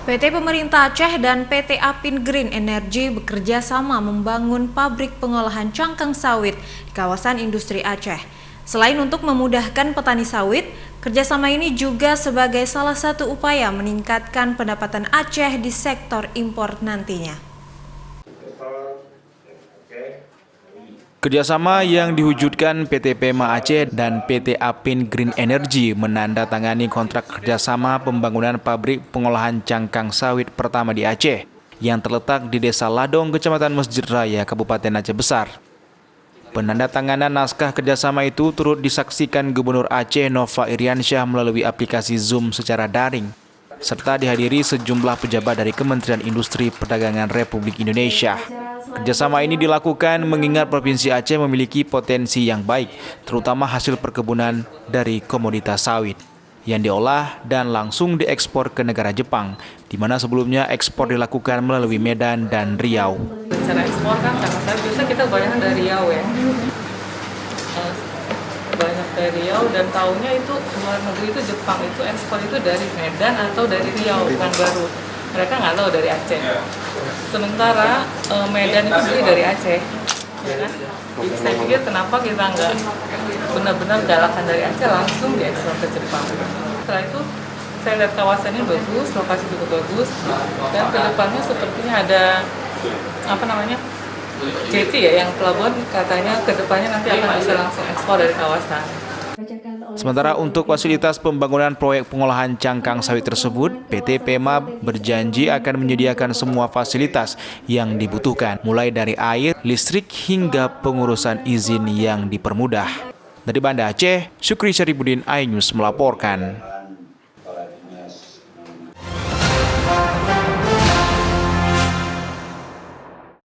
PT Pemerintah Aceh dan PT Apin Green Energy bekerja sama membangun pabrik pengolahan cangkang sawit di kawasan industri Aceh. Selain untuk memudahkan petani sawit, kerjasama ini juga sebagai salah satu upaya meningkatkan pendapatan Aceh di sektor impor nantinya. Kerjasama yang diwujudkan PT PEMA Aceh dan PT Apin Green Energy menandatangani kontrak kerjasama pembangunan pabrik pengolahan cangkang sawit pertama di Aceh yang terletak di Desa Ladong, Kecamatan Mesjid Raya, Kabupaten Aceh Besar. Penandatanganan naskah kerjasama itu turut disaksikan Gubernur Aceh Nova Iriansyah melalui aplikasi Zoom secara daring, serta dihadiri sejumlah pejabat dari Kementerian Industri Perdagangan Republik Indonesia. Kerjasama ini dilakukan mengingat Provinsi Aceh memiliki potensi yang baik, terutama hasil perkebunan dari komoditas sawit yang diolah dan langsung diekspor ke negara Jepang, di mana sebelumnya ekspor dilakukan melalui Medan dan Riau. Cara ekspor kan cangkang sawit biasa kita banyak dari Riau ya, banyak dari Riau, dan tahunya itu luar negeri itu Jepang itu ekspor itu dari Medan atau dari Riau, bukan baru. Mereka nggak tahu dari Aceh. Sementara Medan itu beli dari Aceh, ya kan? Jadi saya pikir kenapa kita nggak benar-benar galakan dari Aceh langsung diekspor ke Jepang. Setelah itu saya lihat kawasannya bagus, lokasi juga bagus, dan kedepannya sepertinya ada JT ya, yang pelabuhan katanya kedepannya nanti akan bisa langsung ekspor dari kawasan. Sementara untuk fasilitas pembangunan proyek pengolahan cangkang sawit tersebut, PT PEMA berjanji akan menyediakan semua fasilitas yang dibutuhkan, mulai dari air, listrik, hingga pengurusan izin yang dipermudah. Dari Banda Aceh, Syukri Syarifuddin, iNews melaporkan.